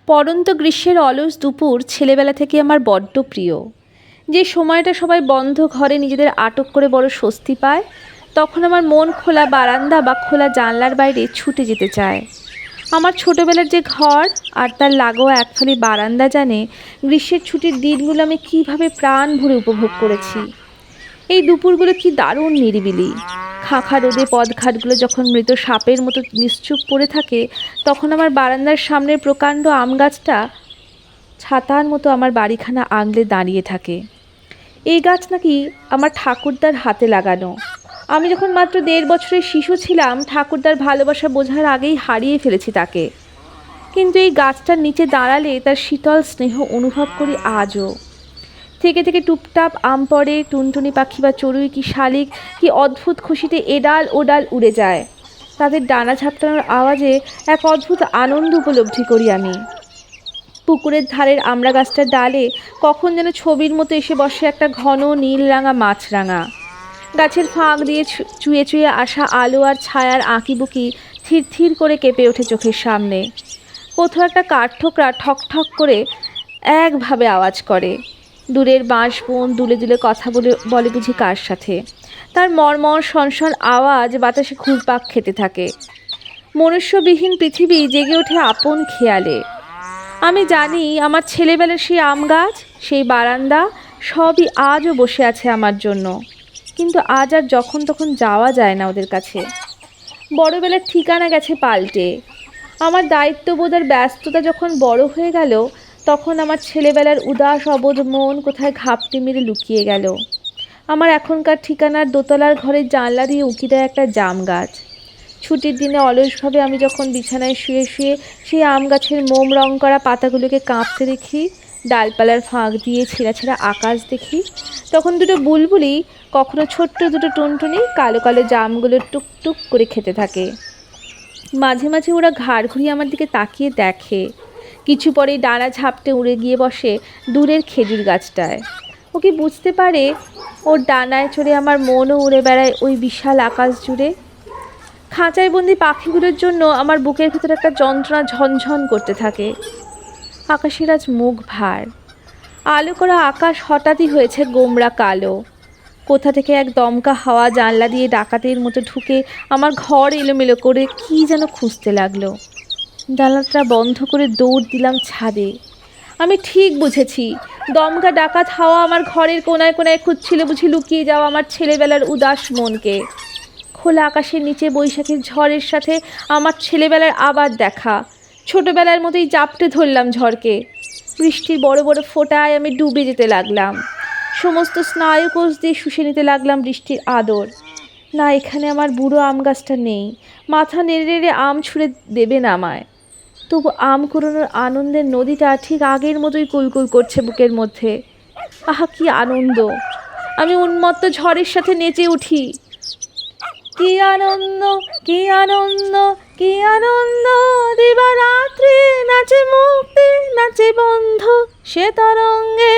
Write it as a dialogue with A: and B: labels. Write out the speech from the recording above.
A: পড়ন্ত গ্রীষ্মের অলস দুপুর ছেলেবেলা থেকে আমার বড্ড প্রিয়। যে সময়টা সবাই বন্ধ ঘরে নিজেদের আটক করে বড় স্বস্তি পায়, তখন আমার মন খোলা বারান্দা বা খোলা জানলার বাইরে ছুটে যেতে চায়। আমার ছোটোবেলার যে ঘর আর তার লাগোয়া একফালি বারান্দা জানে গ্রীষ্মের ছুটির দিনগুলো আমি কীভাবে প্রাণ ভরে উপভোগ করেছি। এই দুপুরগুলো কি দারুণ নিরিবিলি। খাঁখা রোদে পদঘাটগুলো যখন মৃত সাপের মতো নিশ্চুপ পড়ে থাকে, তখন আমার বারান্দার সামনের প্রকাণ্ড আম গাছটা ছাতার মতো আমার বাড়িখানা আগলে দাঁড়িয়ে থাকে। এই গাছ নাকি আমার ঠাকুরদার হাতে লাগানো। আমি যখন মাত্র 1.5 বছরের শিশু ছিলাম, ঠাকুরদার ভালোবাসা বোঝার আগেই হারিয়ে ফেলেছি তাকে। কিন্তু এই গাছটার নিচে দাঁড়ালে তার শীতল স্নেহ অনুভব করি আজও। থেকে থেকে টুপটাপ আম পড়ে, টুনটুনি পাখি বা চড়ুই কি শালিক কি অদ্ভুত খুশিতে এডাল ওডাল উড়ে যায়। তাদের ডানা ঝাপটানোর আওয়াজে এক অদ্ভুত আনন্দ উপলব্ধি করি আমি। পুকুরের ধারের আমড়া গাছটার ডালে কখন যেন ছবির মতো এসে বসে একটা ঘন নীল রাঙা মাছরাঙা। গাছের ফাঁক দিয়ে চুয়ে চুয়ে আসা আলো আর ছায়ার আঁকিবুকি থির থির করে কেঁপে ওঠে চোখের সামনে। কোথাও একটা কাঠঠোকরা ঠক ঠক করে একভাবে আওয়াজ করে। দূরের বাঁশবন দুলে দুলে কথা বলে বুঝি কার সাথে। তার মর্মর শনশন আওয়াজ বাতাসে ঘুরপাক খেতে থাকে। মনুষ্যবিহীন পৃথিবী জেগে ওঠে আপন খেয়ালে। আমি জানি আমার ছেলেবেলার সেই আম গাছ, সেই বারান্দা সবই আজও বসে আছে আমার জন্য। কিন্তু আজ আর যখন তখন যাওয়া যায় না ওদের কাছে। বড়বেলার ঠিকানা গেছে পাল্টে। আমার দায়িত্ববোধ আর ব্যস্ততা যখন বড় হয়ে গেল, তখন আমার ছেলেবেলার উদাস অবোধ মন কোথায় ঘাপটি মেরে লুকিয়ে গেল। আমার এখনকার ঠিকানার দোতলার ঘরের জানলা দিয়ে উঁকি দেয় একটা জাম গাছ। ছুটির দিনে অলসভাবে আমি যখন বিছানায় শুয়ে শুয়ে সেই আম গাছের মোম রং করা পাতাগুলোকে কাঁপতে দেখি, ডালপালার ফাঁক দিয়ে ছেঁড়া ছেঁড়া আকাশ দেখি, তখন দুটো বুলবুলি, কখনো ছোট্ট দুটো টুনটুনি কালো কালো জামগুলো টুকটুক করে খেতে থাকে। মাঝে মাঝে ওরা ঘাড় ঘুরিয়ে আমার দিকে তাকিয়ে দেখে। কিছু পরেই ডানা ঝাপটে উড়ে গিয়ে বসে দূরের খেজুর গাছটায়। ও কি বুঝতে পারে ওর ডানায় চড়ে আমার মনও উড়ে বেড়ায় ওই বিশাল আকাশ জুড়ে? খাঁচায় বন্দি পাখিগুলোর জন্য আমার বুকের ভেতর একটা যন্ত্রণা ঝনঝন করতে থাকে। আকাশের আজ মুখ ভার। আলো করা আকাশ হঠাৎই হয়েছে গোমড়া কালো। কোথা থেকে এক দমকা হাওয়া জানলা দিয়ে ডাকাতের মতো ঢুকে আমার ঘর এলোমেলো করে কি যেন খুঁজতে লাগলো। জানলাটা বন্ধ করে দৌড় দিলাম ছাদে। আমি ঠিক বুঝেছি, দমকা ডাকাত হাওয়া আমার ঘরের কোনায় কোনায় খুঁজছিল বুঝি লুকিয়ে যাওয়া আমার ছেলেবেলার উদাস মনকে। খোলা আকাশের নিচে বৈশাখীর ঝড়ের সাথে আমার ছেলেবেলার আবার দেখা। ছোটোবেলার মতোই জাপটে ধরলাম ঝড়কে। বৃষ্টির বড় বড় ফোঁটায় আমি ডুবে যেতে লাগলাম। সমস্ত স্নায়ুকোষ দিয়ে শুষে নিতে লাগলাম বৃষ্টির আদর। না, এখানে আমার বুড়ো আম গাছটা নেই, মাথা নেড়ে নেড়ে আম ছুঁড়ে দেবে না আমায়। তবু আম কুড়োনোর আনন্দের নদীটা ঠিক আগের মতোই কুলকুল করছে বুকের মধ্যে। আহা, কি আনন্দ! আমি উন্মত্ত ঝড়ের সাথে নেচে উঠি। কি আনন্দ, কি আনন্দ, কি আনন্দ! দিবারাত্রি নাচে মুক্তি, নাচে বন্ধ সে তরঙ্গে।